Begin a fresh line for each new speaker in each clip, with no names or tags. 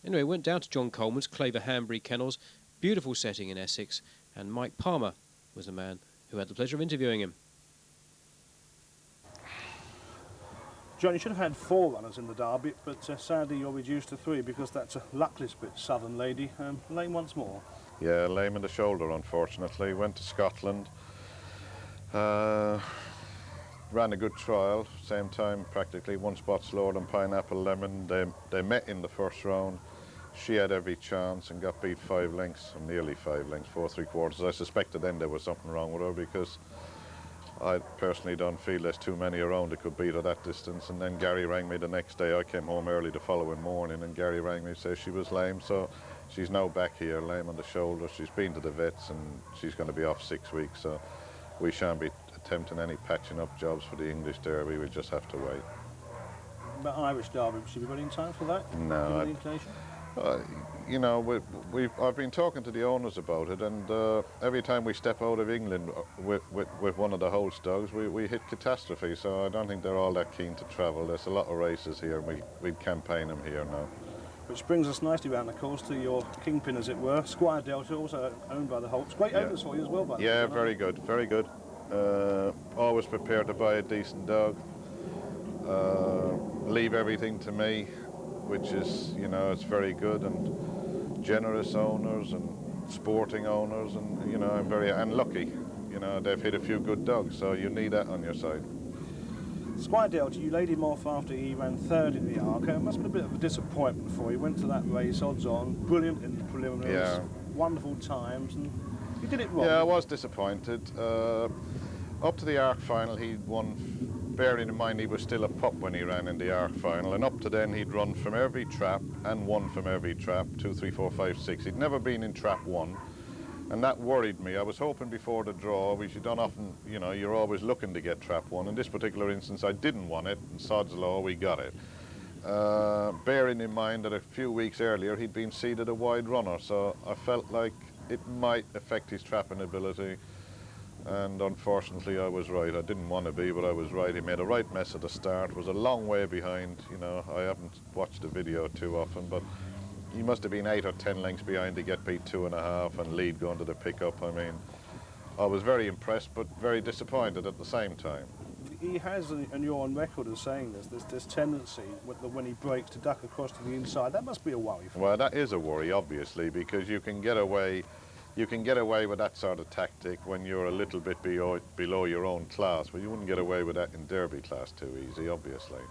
Anyway, went down to John Coleman's Claverhambury kennels, beautiful setting in Essex, and Mike Palmer was the man who had the pleasure of interviewing him.
John, you should have had 4 runners in the Derby, but sadly you're reduced to 3 because that's a luckless bit southern lady. Lame once more.
Yeah, lame in the shoulder, unfortunately. Went to Scotland. Ran a good trial, same time practically, 1 spot slower than Pineapple Lemon. They met in the first round. She had every chance and got beat 5 lengths, or nearly 5 lengths, 4 3/4. I suspected then there was something wrong with her because I personally don't feel there's too many around that could beat her that distance. And then Gary rang me the next day. I came home early the following morning and Gary rang me and said she was lame. So she's now back here, lame on the shoulder. She's been to the vets and she's going to be off 6 weeks. So we shan't be attempting any patching up jobs for the English Derby. We'll just have to wait.
But Irish Derby, should we be ready in time for that?
No. You know, I've been talking to the owners about it, and every time we step out of England with one of the host dogs, we hit catastrophe. So I don't think they're all that keen to travel. There's a lot of races here, and we campaign them here now.
Which brings us nicely round, of course, to your kingpin, as it were, Squire Delta, also owned by the Holts. Great owners for you as well, by the way.
Yeah, very good, very good. Always prepared to buy a decent dog. Leave everything to me, which is, you know, it's very good, and generous owners and sporting owners, and, you know, I'm very lucky. You know, they've hit a few good dogs, so you need that on your side.
Squire Delta, you laid him off after he ran 3rd in the Arc. It must have been a bit of a disappointment for you. Went to that race, odds on, brilliant in the preliminaries,
Yeah.
wonderful times, and you did it wrong.
Yeah, I was disappointed. Up to the Arc final, he'd won, bearing in mind he was still a pup when he ran in the Arc final, and up to then he'd run from every trap and won from every trap, 2, 3, 4, 5, 6. He'd never been in trap 1, and that worried me. I was hoping before the draw, which you don't often, you know, you're always looking to get trap 1. In this particular instance, I didn't want it, and sod's law, we got it. Bearing in mind that a few weeks earlier he'd been seeded a wide runner, so I felt like it might affect his trapping ability. And unfortunately I was right. I didn't want to be, but I was right. He made a right mess at the start, was a long way behind. You know, I haven't watched the video too often, but he must have been 8 or 10 lengths behind to get beat 2.5 and lead going to the pickup. I mean, I was very impressed, but very disappointed at the same time.
He has, and you're on record as saying this tendency when he breaks to duck across to the inside. That must be a worry for him.
Well, that is a worry, obviously, because you can get away with that sort of tactic when you're a little bit below your own class, but you wouldn't get away with that in Derby class too easy, obviously.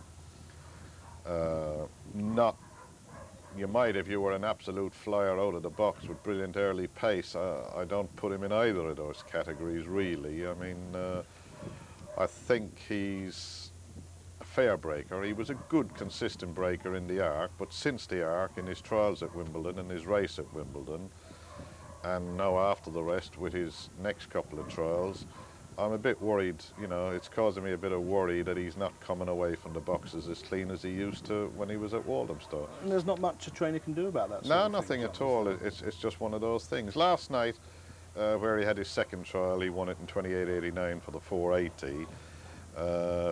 You might if you were an absolute flyer out of the box with brilliant early pace. I don't put him in either of those categories, really. I mean, I think he's a fair breaker. He was a good, consistent breaker in the Arc, but since the Arc, in his trials at Wimbledon and his race at Wimbledon, and now after the rest with his next couple of trials, I'm a bit worried. You know, it's causing me a bit of worry that he's not coming away from the boxes as clean as he used to when he was at Walthamstow.
And there's not much a trainer can do about that.
No, nothing at all. It's just one of those things. Last night, where he had his second trial, he won it in 28.89 for the 480,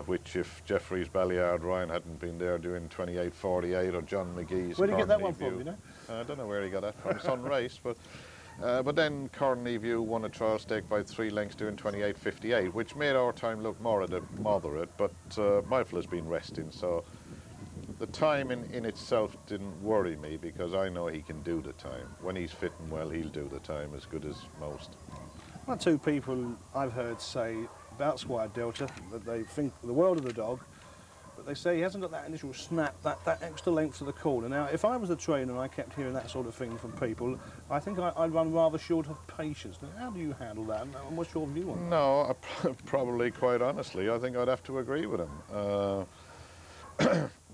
which if Jeffrey's Balliard Ryan hadn't been there doing 28.48, or John McGee's...
Where did he get that one from, you know?
I don't know where he got that from. Sun Race, but then Corney View won a trial stake by 3 lengths doing 28.58, which made our time look more moderate, but Michael has been resting, so the time in itself didn't worry me because I know he can do the time. When he's fit and well, he'll do the time as good as most.
One or two people I've heard say about Squire Delta that they think the world of the dog, but they say he hasn't got that initial snap, that extra length to the corner. Now, if I was a trainer and I kept hearing that sort of thing from people, I think I'd run rather short of patience. Now, how do you handle that, and what's your view on that?
No, probably, quite honestly, I think I'd have to agree with him.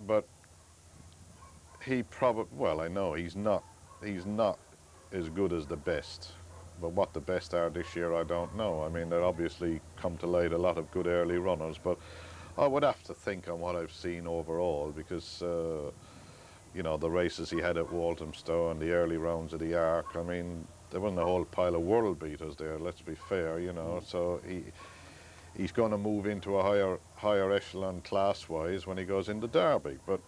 But he probably, well, I know he's not as good as the best. But what the best are this year, I don't know. I mean, there obviously come to light a lot of good early runners, but I would have to think on what I've seen overall because, you know, the races he had at Walthamstow and the early rounds of the Arc, I mean, there wasn't a whole pile of world beaters there, let's be fair, you know, so he's going to move into a higher echelon class-wise when he goes into Derby. But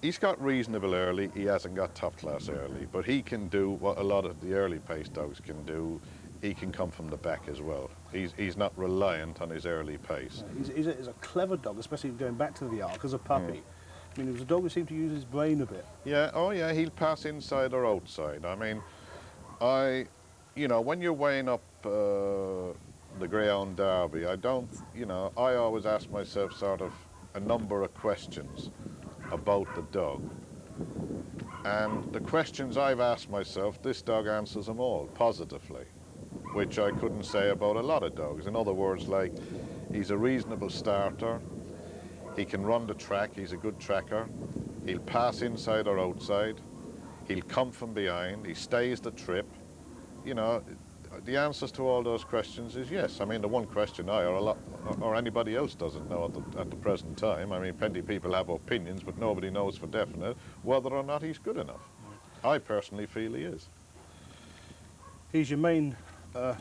He's got reasonable early, he hasn't got top class early, but he can do what a lot of the early pace dogs can do. He can come from the back as well. He's not reliant on his early pace.
Yeah, he's a clever dog, especially going back to the Ark as a puppy. I mean, he was a dog who seemed to use his brain a bit.
Yeah, oh yeah, he'll pass inside or outside. I mean, you know, when you're weighing up the Greyhound Derby, I always ask myself sort of a number of questions about the dog. And the questions I've asked myself, this dog answers them all positively, which I couldn't say about a lot of dogs. In other words, like, he's a reasonable starter, he can run the track, he's a good tracker, he'll pass inside or outside, he'll come from behind, he stays the trip. You know, the answers to all those questions is yes. I mean, the one question or anybody else doesn't know at the present time. I mean, plenty of people have opinions, but nobody knows for definite whether or not he's good enough. I personally feel he is.
He's your main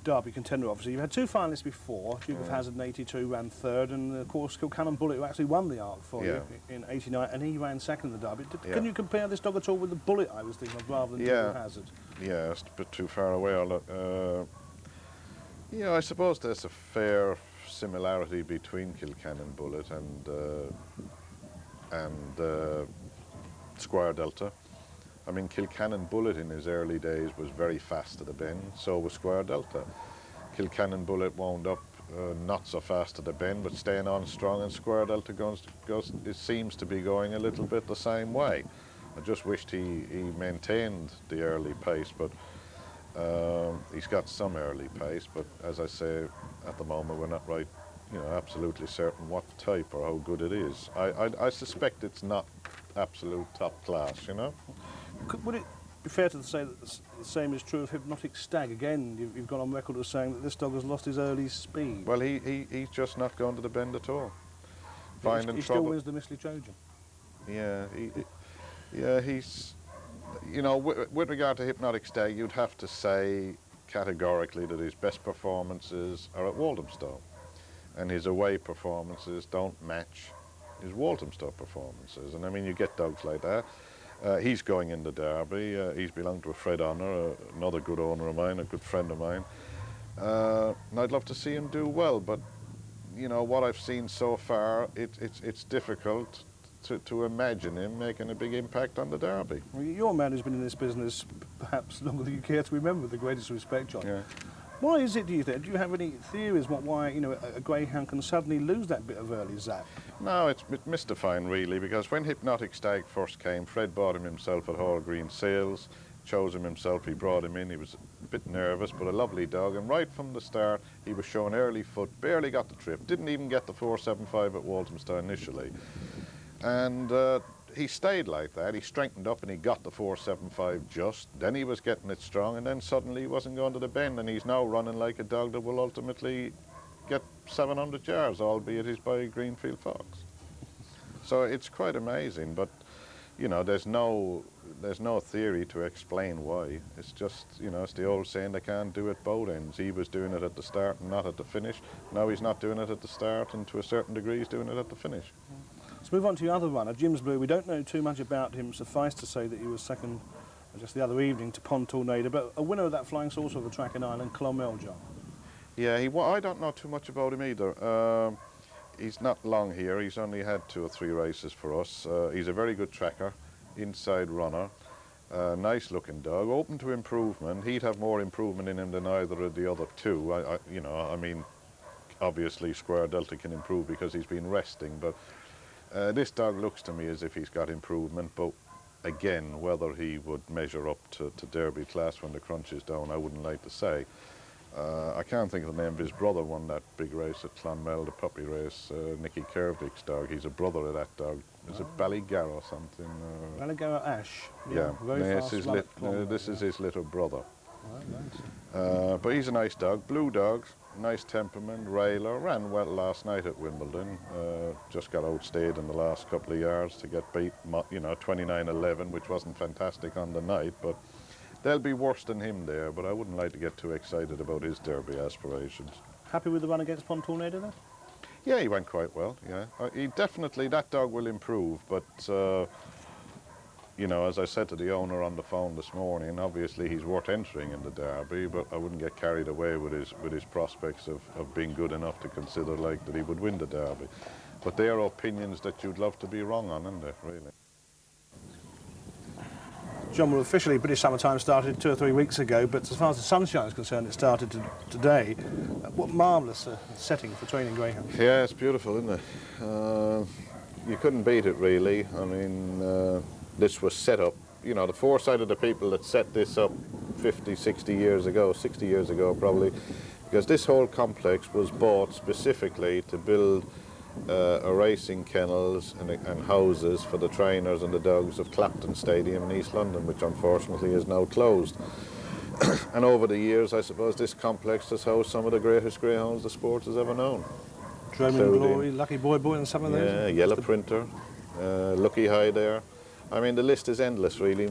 Derby contender, obviously. You've had two finalists before. Duke of Hazard in 82 ran third, and of course Kilcannon Bullet, who actually won the Ark for you in 89, and he ran second in the Derby. Can you compare this dog at all with the Bullet I was thinking of, rather than Duke of Hazard?
Yeah, it's a bit too far away. Yeah, I suppose there's a fair similarity between Kilcannon Bullet and Squire Delta. I mean, Kilcannon Bullet in his early days was very fast to the bend, so was Squire Delta. Kilcannon Bullet wound up not so fast to the bend, but staying on strong, and Squire Delta it seems to be going a little bit the same way. I just wished he maintained the early pace, but he's got some early pace, but as I say, at the moment we're not absolutely certain what type or how good it is. I suspect it's not absolute top class, you know.
Would it be fair to say that the same is true of Hypnotic Stag? Again, you've gone on record as saying that this dog has lost his early speed.
Well, he's just not going to the bend at all.
He still wins the Mistley Trojan.
Yeah, he's, you know, with regard to Hypnotic Stag, you'd have to say categorically that his best performances are at Walthamstow, and his away performances don't match his Walthamstow performances. And I mean, you get dogs like that. He's going in the Derby. He's belonged to a Fred Honour, another good owner of mine, a good friend of mine. And I'd love to see him do well, but you know what I've seen so far, it's difficult to imagine him making a big impact on the Derby.
Well, you're a man who's been in this business perhaps longer than you care to remember, with the greatest respect, John.
Yeah.
Why is it, do you think? Do you have any theories why a greyhound can suddenly lose that bit of early zap?
No, it's mystifying really, because when Hypnotic Stag first came, Fred bought him himself at Hall Green Sales, chose him himself, he brought him in, he was a bit nervous, but a lovely dog, and right from the start he was showing early foot, barely got the trip, didn't even get the 4.75 at Walthamstow initially. And he stayed like that. He strengthened up and he got the 4.75 just. Then he was getting it strong, and then suddenly he wasn't going to the bend, and he's now running like a dog that will ultimately get 700 yards, albeit he's by Greenfield Fox. So it's quite amazing, but you know, there's no theory to explain why. It's just, you know, it's the old saying, they can't do it both ends. He was doing it at the start and not at the finish. Now he's not doing it at the start, and to a certain degree he's doing it at the finish.
Let's move on to your other runner, Jim's Blue. We don't know too much about him. Suffice to say that he was second just the other evening to Pond Tornado, but a winner of that flying saucer of the track in Ireland, Clonmel, John.
Yeah, I don't know too much about him either. He's not long here. He's only had 2 or 3 races for us. He's a very good tracker, inside runner, nice looking dog, open to improvement. He'd have more improvement in him than either of the other two. I mean, obviously Squire Delta can improve because he's been resting, but this dog looks to me as if he's got improvement, but again, whether he would measure up to Derby class when the crunch is down, I wouldn't like to say. I can't think of the name, but his brother won that big race at Clonmel, the puppy race, Nicky Kervick's dog. He's a brother of that dog. Is it Ballygar or something?
Ballygar Ash.
Yeah,
very fast
this is his little brother.
Right,
but he's a nice dog, blue dog, nice temperament, railer, ran well last night at Wimbledon, just got outstayed in the last couple of yards to get beat, 29-11, which wasn't fantastic on the night, but they'll be worse than him there, but I wouldn't like to get too excited about his Derby aspirations.
Happy with the run against Pond Tornado then?
Yeah, he went quite well, yeah. That dog will improve, but you know, as I said to the owner on the phone this morning, obviously he's worth entering in the Derby, but I wouldn't get carried away with his prospects of being good enough to consider like that he would win the Derby. But they are opinions that you'd love to be wrong on, isn't it, really?
John, well, officially British summertime started 2 or 3 weeks ago, but as far as the sunshine is concerned, it started today. What marvellous setting for training greyhounds.
Yeah, it's beautiful, isn't it? You couldn't beat it, really. I mean, this was set up, you know, the foresight of the people that set this up 50, 60 years ago, 60 years ago probably, because this whole complex was bought specifically to build a racing kennels and houses for the trainers and the dogs of Clapton Stadium in East London, which unfortunately is now closed. And over the years, I suppose this complex has housed some of the greatest greyhounds the sport has ever known.
Droming Glory, Lucky Boy and some of those?
Yeah, Yellow Printer, Lucky High there. I mean, the list is endless, really.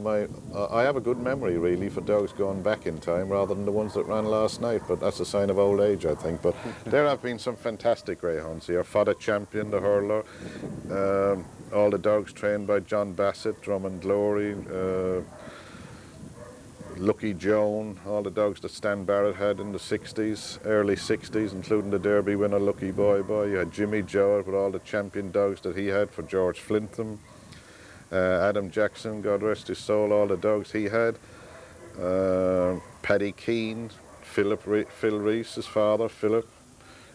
I have a good memory, really, for dogs going back in time rather than the ones that ran last night, but that's a sign of old age, I think. But there have been some fantastic greyhounds here. Fodder Champion, the hurler, all the dogs trained by John Bassett, Drummond Glory, Lucky Joan, all the dogs that Stan Barrett had in the 60s, early 60s, including the Derby winner Lucky Boy. You had Jimmy Jowett with all the champion dogs that he had for George Flintham. Adam Jackson, God rest his soul, all the dogs he had. Paddy Keane, Phil Rees, his father, Philip,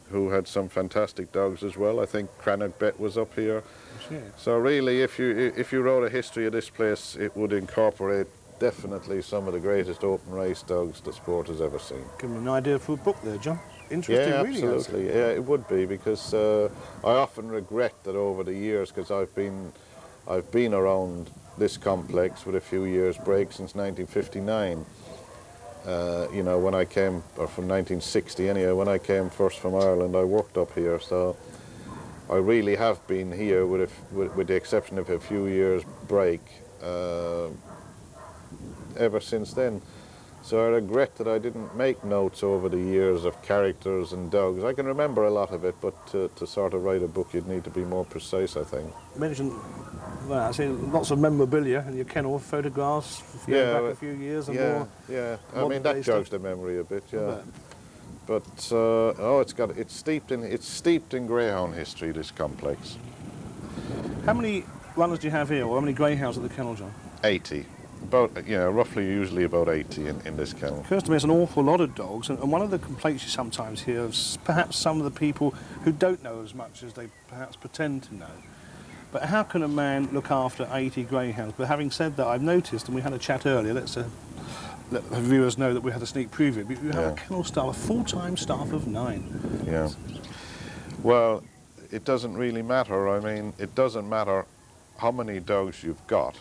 who had some fantastic dogs as well. I think Cranach Bet was up here.
Sure.
So really, if you wrote a history of this place, it would incorporate definitely some of the greatest open race dogs the sport has ever seen.
Give me an idea for a book there, John. Interesting
yeah,
reading.
absolutely. Yeah, it would be, because I often regret that over the years, because I've been around this complex with a few years break since 1959. You know, when I came, or from 1960 anyway, when I came first from Ireland, I worked up here, so I really have been here with the exception of a few years break ever since then. So I regret that I didn't make notes over the years of characters and dogs. I can remember a lot of it, but to sort of write a book, you'd need to be more precise, I think.
You mentioned, well, I see lots of memorabilia in your kennel, photographs back a few years and more.
Yeah, I mean, that jogs the memory a bit, yeah. But it's steeped in greyhound history, this complex.
How many runners do you have here, or how many greyhounds at the kennel, John?
80. About, roughly usually about 80 in this kennel.
It occurs to me it's an awful lot of dogs, and one of the complaints you sometimes hear is perhaps some of the people who don't know as much as they perhaps pretend to know. But how can a man look after 80 greyhounds? But having said that, I've noticed, and we had a chat earlier, let's let the viewers know that we had a sneak preview, but you have a kennel staff, a full-time staff of 9.
Yeah. Well, it doesn't really matter. I mean, it doesn't matter how many dogs you've got,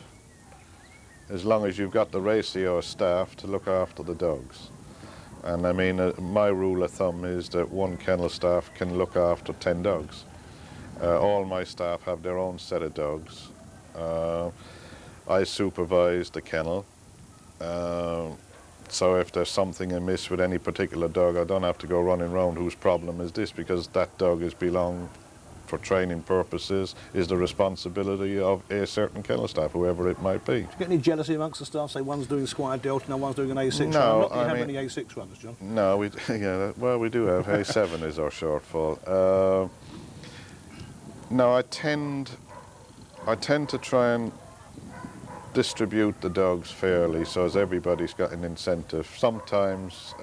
as long as you've got the ratio of staff to look after the dogs. And I mean, my rule of thumb is that one kennel staff can look after 10 dogs. All my staff have their own set of dogs. I supervise the kennel. So if there's something amiss with any particular dog, I don't have to go running around whose problem is this, because that dog is belong for training purposes, is the responsibility of a certain kennel staff, whoever it might be.
Do you get any jealousy amongst the staff? Say one's doing Squire Delta and one's doing an A6
no,
run? Not that you have any A6 runners, John.
No, we do have A7 is our shortfall. No, I tend to try and distribute the dogs fairly, so as everybody's got an incentive. Sometimes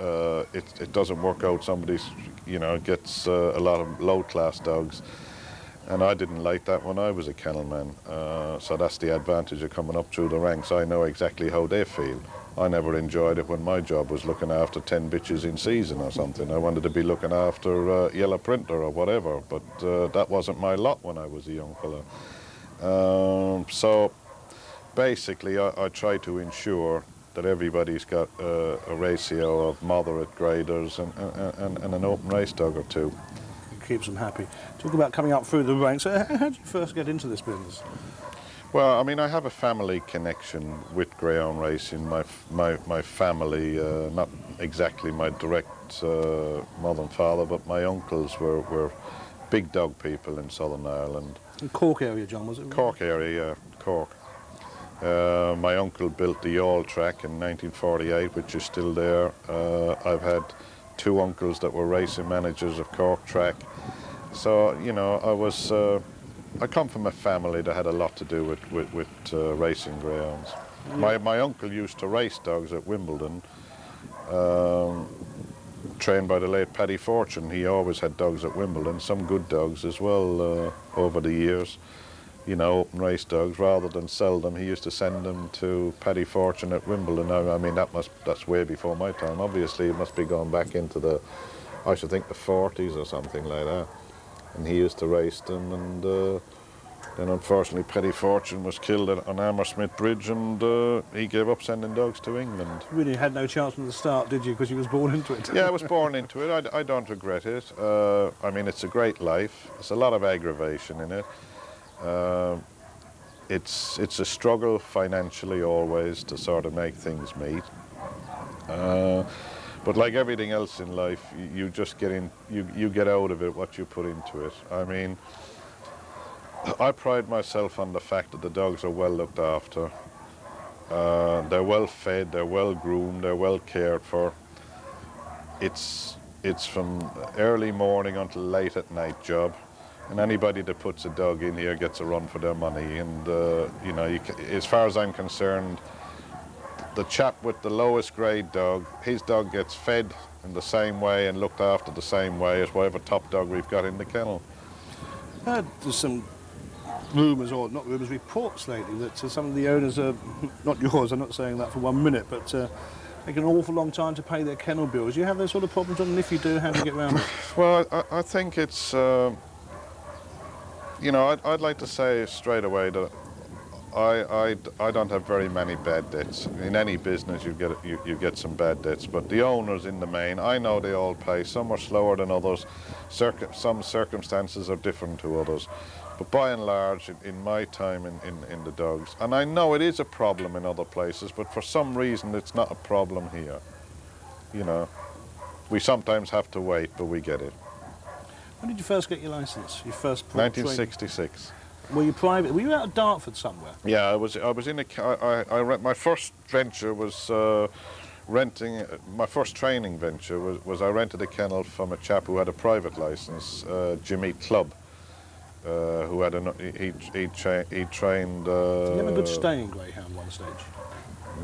it doesn't work out. Somebody's, gets a lot of low-class dogs, and I didn't like that when I was a kennelman. So that's the advantage of coming up through the ranks. I know exactly how they feel. I never enjoyed it when my job was looking after 10 bitches in season or something. I wanted to be looking after Yellow Printer or whatever, but that wasn't my lot when I was a young fellow. So basically, I try to ensure that everybody's got a ratio of moderate graders and an open race dog or two.
It keeps them happy. Talk about coming up through the ranks. How did you first get into this business?
Well, I mean, I have a family connection with greyhound racing. My family, not exactly my direct mother and father, but my uncles were big dog people in Southern Ireland.
In Cork area, John, was it?
Cork area, yeah, Cork. My uncle built the Yawl track in 1948, which is still there. I've had two uncles that were racing managers of Cork track. So, you know, I come from a family that had a lot to do with racing greyhounds. Yeah. My uncle used to race dogs at Wimbledon, trained by the late Paddy Fortune. He always had dogs at Wimbledon, some good dogs as well over the years. You know, open race dogs, rather than sell them, he used to send them to Paddy Fortune at Wimbledon. I mean, that's way before my time. Obviously, it must be going back into the, I should think, the 40s or something like that. And he used to race them, and then unfortunately Paddy Fortune was killed on Hammersmith Bridge, and he gave up sending dogs to England.
You really had no chance from the start, did you, because you was born into it?
Yeah, I was born into it. I don't regret it. I mean, it's a great life. There's a lot of aggravation in it. It's a struggle financially always to sort of make things meet. But like everything else in life, you just get in, you get out of it what you put into it. I mean, I pride myself on the fact that the dogs are well looked after. They're well fed, they're well groomed, they're well cared for. It's from early morning until late at night job. And anybody that puts a dog in here gets a run for their money. And, you know, as far as I'm concerned, the chap with the lowest grade dog, his dog gets fed in the same way and looked after the same way as whatever top dog we've got in the kennel.
There's some rumours, or not rumours, reports lately that some of the owners are, not yours, I'm not saying that for 1 minute, but taking an awful long time to pay their kennel bills. Do you have those sort of problems, and if you do, how do you get around it?
Well, I think it's... you know, I'd like to say straight away that I don't have very many bad debts. In any business, you get some bad debts, but the owners in the main, I know they all pay. Some are slower than others. Some circumstances are different to others. But by and large, in my time in the dogs, and I know it is a problem in other places, but for some reason it's not a problem here. You know, we sometimes have to wait, but we get it.
When did you first get your licence? Your first
1966.
Were you private? Were you out of Dartford somewhere?
Yeah, I was in a. My first venture was renting. My first training venture was I rented a kennel from a chap who had a private licence, Jimmy Clubb, who had he trained.
Did you have a good stay in Greyhound one stage?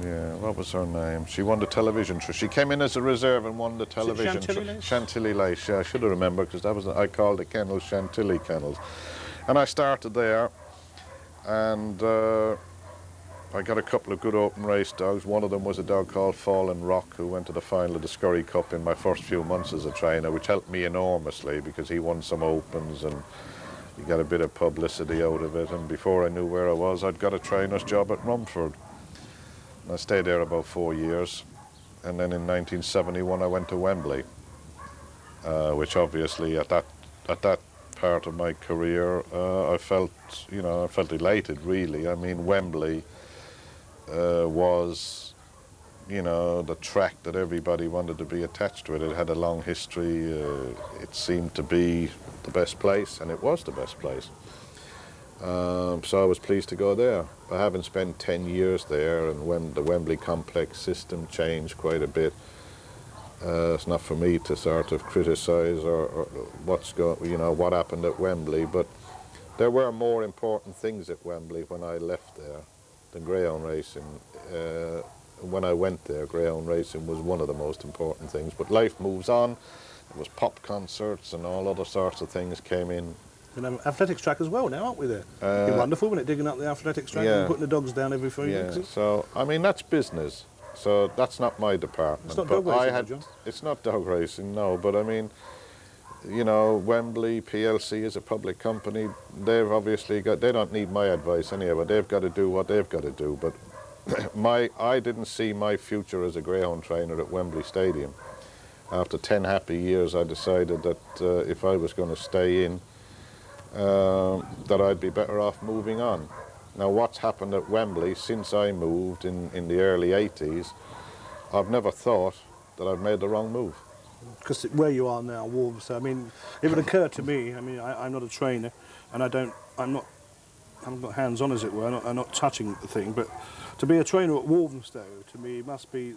Yeah, what was her name? She won the television. She came in as a reserve and won the television. Chantilly Lace. Yeah, I should have remembered, because that was I called the kennels Chantilly kennels, and I started there, and I got a couple of good open race dogs. One of them was a dog called Fallen Rock, who went to the final of the Scurry Cup in my first few months as a trainer, which helped me enormously because he won some opens and he got a bit of publicity out of it. And before I knew where I was, I'd got a trainer's job at Rumford. I stayed there about 4 years, and then in 1971 I went to Wembley, which obviously at that part of my career I felt elated, really. I mean, Wembley was, you know, the track that everybody wanted to be attached to it. It had a long history. It seemed to be the best place, and it was the best place. So I was pleased to go there. I haven't spent 10 years there, and when the Wembley complex system changed quite a bit, it's not for me to sort of criticise or what happened at Wembley, but there were more important things at Wembley when I left there than greyhound racing. When I went there, greyhound racing was one of the most important things, but life moves on. There was pop concerts and all other sorts of things came in.
And athletics track as well now, aren't we there? It's wonderful, isn't it, digging up the athletics track and putting the dogs down every 3 weeks?
Yeah, so, I mean, that's business. So that's not my department.
It's not dog racing, John?
It's not dog racing, no, but I mean, you know, Wembley PLC is a public company. They've obviously got, they don't need my advice anyway, but they've got to do what they've got to do. But I didn't see my future as a greyhound trainer at Wembley Stadium. After 10 happy years, I decided that if I was going to stay in, that I'd be better off moving on. Now, what's happened at Wembley since I moved in the early 80s, I've never thought that I've made the wrong move.
Because where you are now, Walthamstow, I mean, it would occur to me, I mean, I'm not a trainer, and I haven't got hands on, as it were, I'm not touching the thing, but to be a trainer at Walthamstow, to me, must be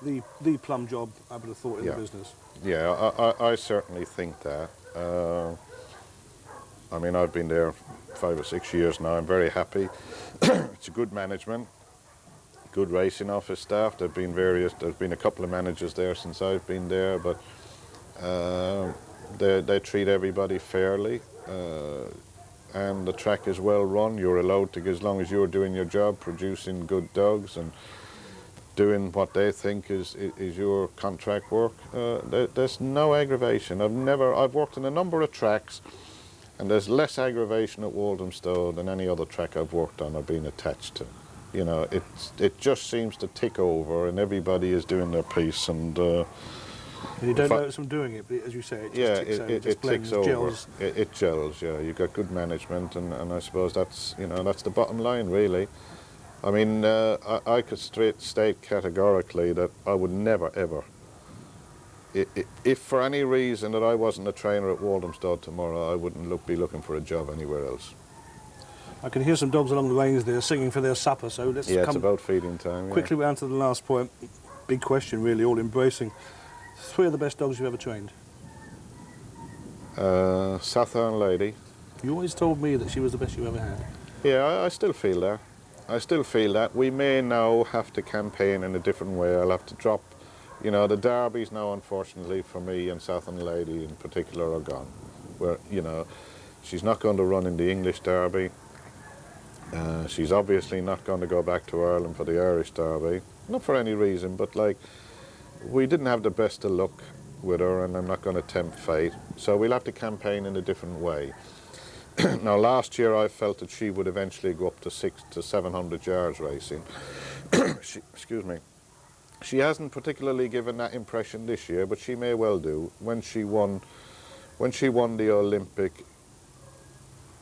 the plum job, I would have thought, in the business.
Yeah, I certainly think that. I mean, I've been there 5 or 6 years now. I'm very happy. It's a good management, good racing office staff. There's been a couple of managers there since I've been there, but they treat everybody fairly. And the track is well run. You're allowed to, as long as you're doing your job, producing good dogs and doing what they think is your contract work. There's no aggravation. I've worked in a number of tracks, and there's less aggravation at Walthamstow than any other track I've worked on or been attached to. You know, it just seems to tick over, and everybody is doing their piece. And
you don't notice them doing it, but as you say, it just ticks over. Gels.
It gels. Yeah, you've got good management, and I suppose that's the bottom line, really. I mean, I could state categorically that I would never ever, if for any reason that I wasn't a trainer at Walthamstow tomorrow, I wouldn't be looking for a job anywhere else.
I can hear some dogs along the lanes there singing for their supper, so let's
come
it's
about feeding time.
Quickly round to the last point. Big question, really, all embracing. 3 of the best dogs you've ever trained.
Southern Lady.
You always told me that she was the best you ever had.
Yeah, I still feel that. I still feel that. We may now have to campaign in a different way. I'll have to drop, the derbies now, unfortunately, for me and Southern Lady in particular are gone. Where, she's not going to run in the English derby. She's obviously not going to go back to Ireland for the Irish derby. Not for any reason, but we didn't have the best of luck with her, and I'm not going to tempt fate. So we'll have to campaign in a different way. Now, last year I felt that she would eventually go up to 600 to 700 yards racing. Excuse me. She hasn't particularly given that impression this year, but she may well do. When she won the Olympic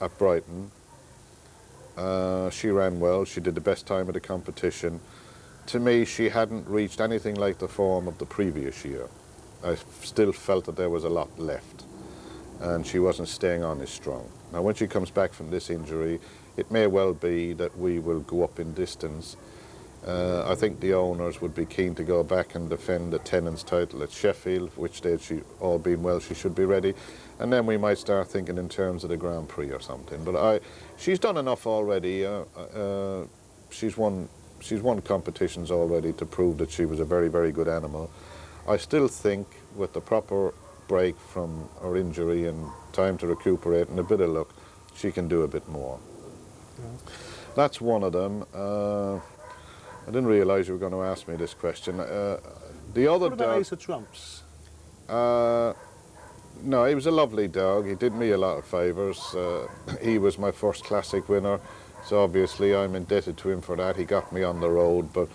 at Brighton, she ran well. She did the best time of the competition. To me, she hadn't reached anything like the form of the previous year. I still felt that there was a lot left, and she wasn't staying on as strong. Now, when she comes back from this injury, it may well be that we will go up in distance. I think the owners would be keen to go back and defend the Tennent's title at Sheffield, which day, all being well, she should be ready. And then we might start thinking in terms of the Grand Prix or something. But she's done enough already. She's won competitions already to prove that she was a very, very good animal. I still think with the proper break from her injury and time to recuperate and a bit of luck, she can do a bit more. Yeah. That's one of them. I didn't realise you were going to ask me this question. The other
what about
dog,
Ace of Trumps?
No, he was a lovely dog. He did me a lot of favours. He was my first classic winner, so obviously I'm indebted to him for that. He got me on the road, but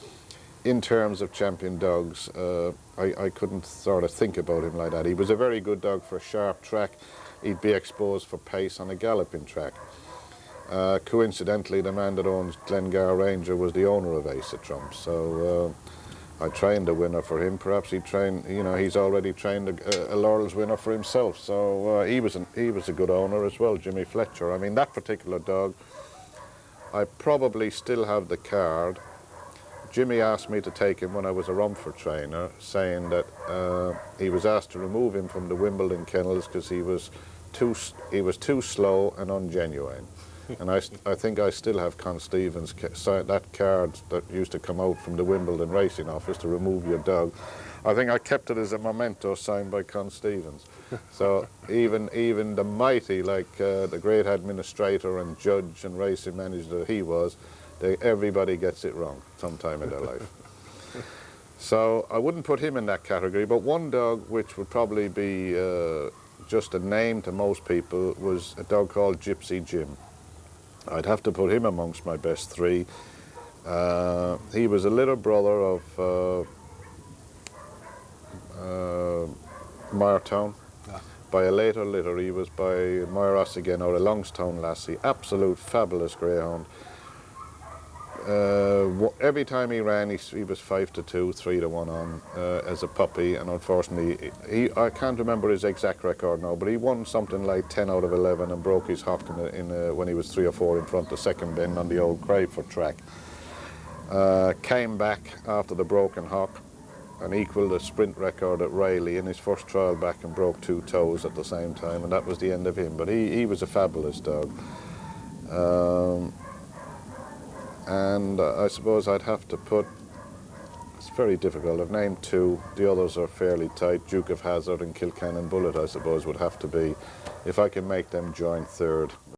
in terms of champion dogs, I couldn't sort of think about him like that. He was a very good dog for a sharp track. He'd be exposed for pace on a galloping track. Coincidentally, the man that owns Glengar Ranger was the owner of Ace of Trumps, so I trained a winner for him. Perhaps he trained, he's already trained a Laurels winner for himself, so he was a good owner as well, Jimmy Fletcher. I mean, that particular dog, I probably still have the card. Jimmy asked me to take him when I was a Rumford trainer, saying that he was asked to remove him from the Wimbledon kennels because he was too slow and ungenuine. And I think I still have Con Stevens' that card that used to come out from the Wimbledon racing office to remove your dog. I think I kept it as a memento signed by Con Stevens. So even the mighty, like the great administrator and judge and racing manager that he was, everybody gets it wrong sometime in their life. So I wouldn't put him in that category, but one dog which would probably be just a name to most people was a dog called Gypsy Jim. I'd have to put him amongst my best 3. He was a little brother of Martown. By a later litter, he was by Myros again, or a Longstown lassie. Absolute fabulous greyhound. Every time he ran, he was 5-2, 3-1 on as a puppy, and unfortunately, I can't remember his exact record now, but he won something like 10 out of 11 and broke his hock when he was 3 or 4 in front of second bend on the old Crayford track. Came back after the broken hock and equalled the sprint record at Rayleigh in his first trial back and broke 2 toes at the same time, and that was the end of him. But he was a fabulous dog. And I suppose I'd have to put, it's very difficult, I've named 2, the others are fairly tight. Duke of Hazzard and Kilcannon Bullet, I suppose, would have to be, if I can make them joint third.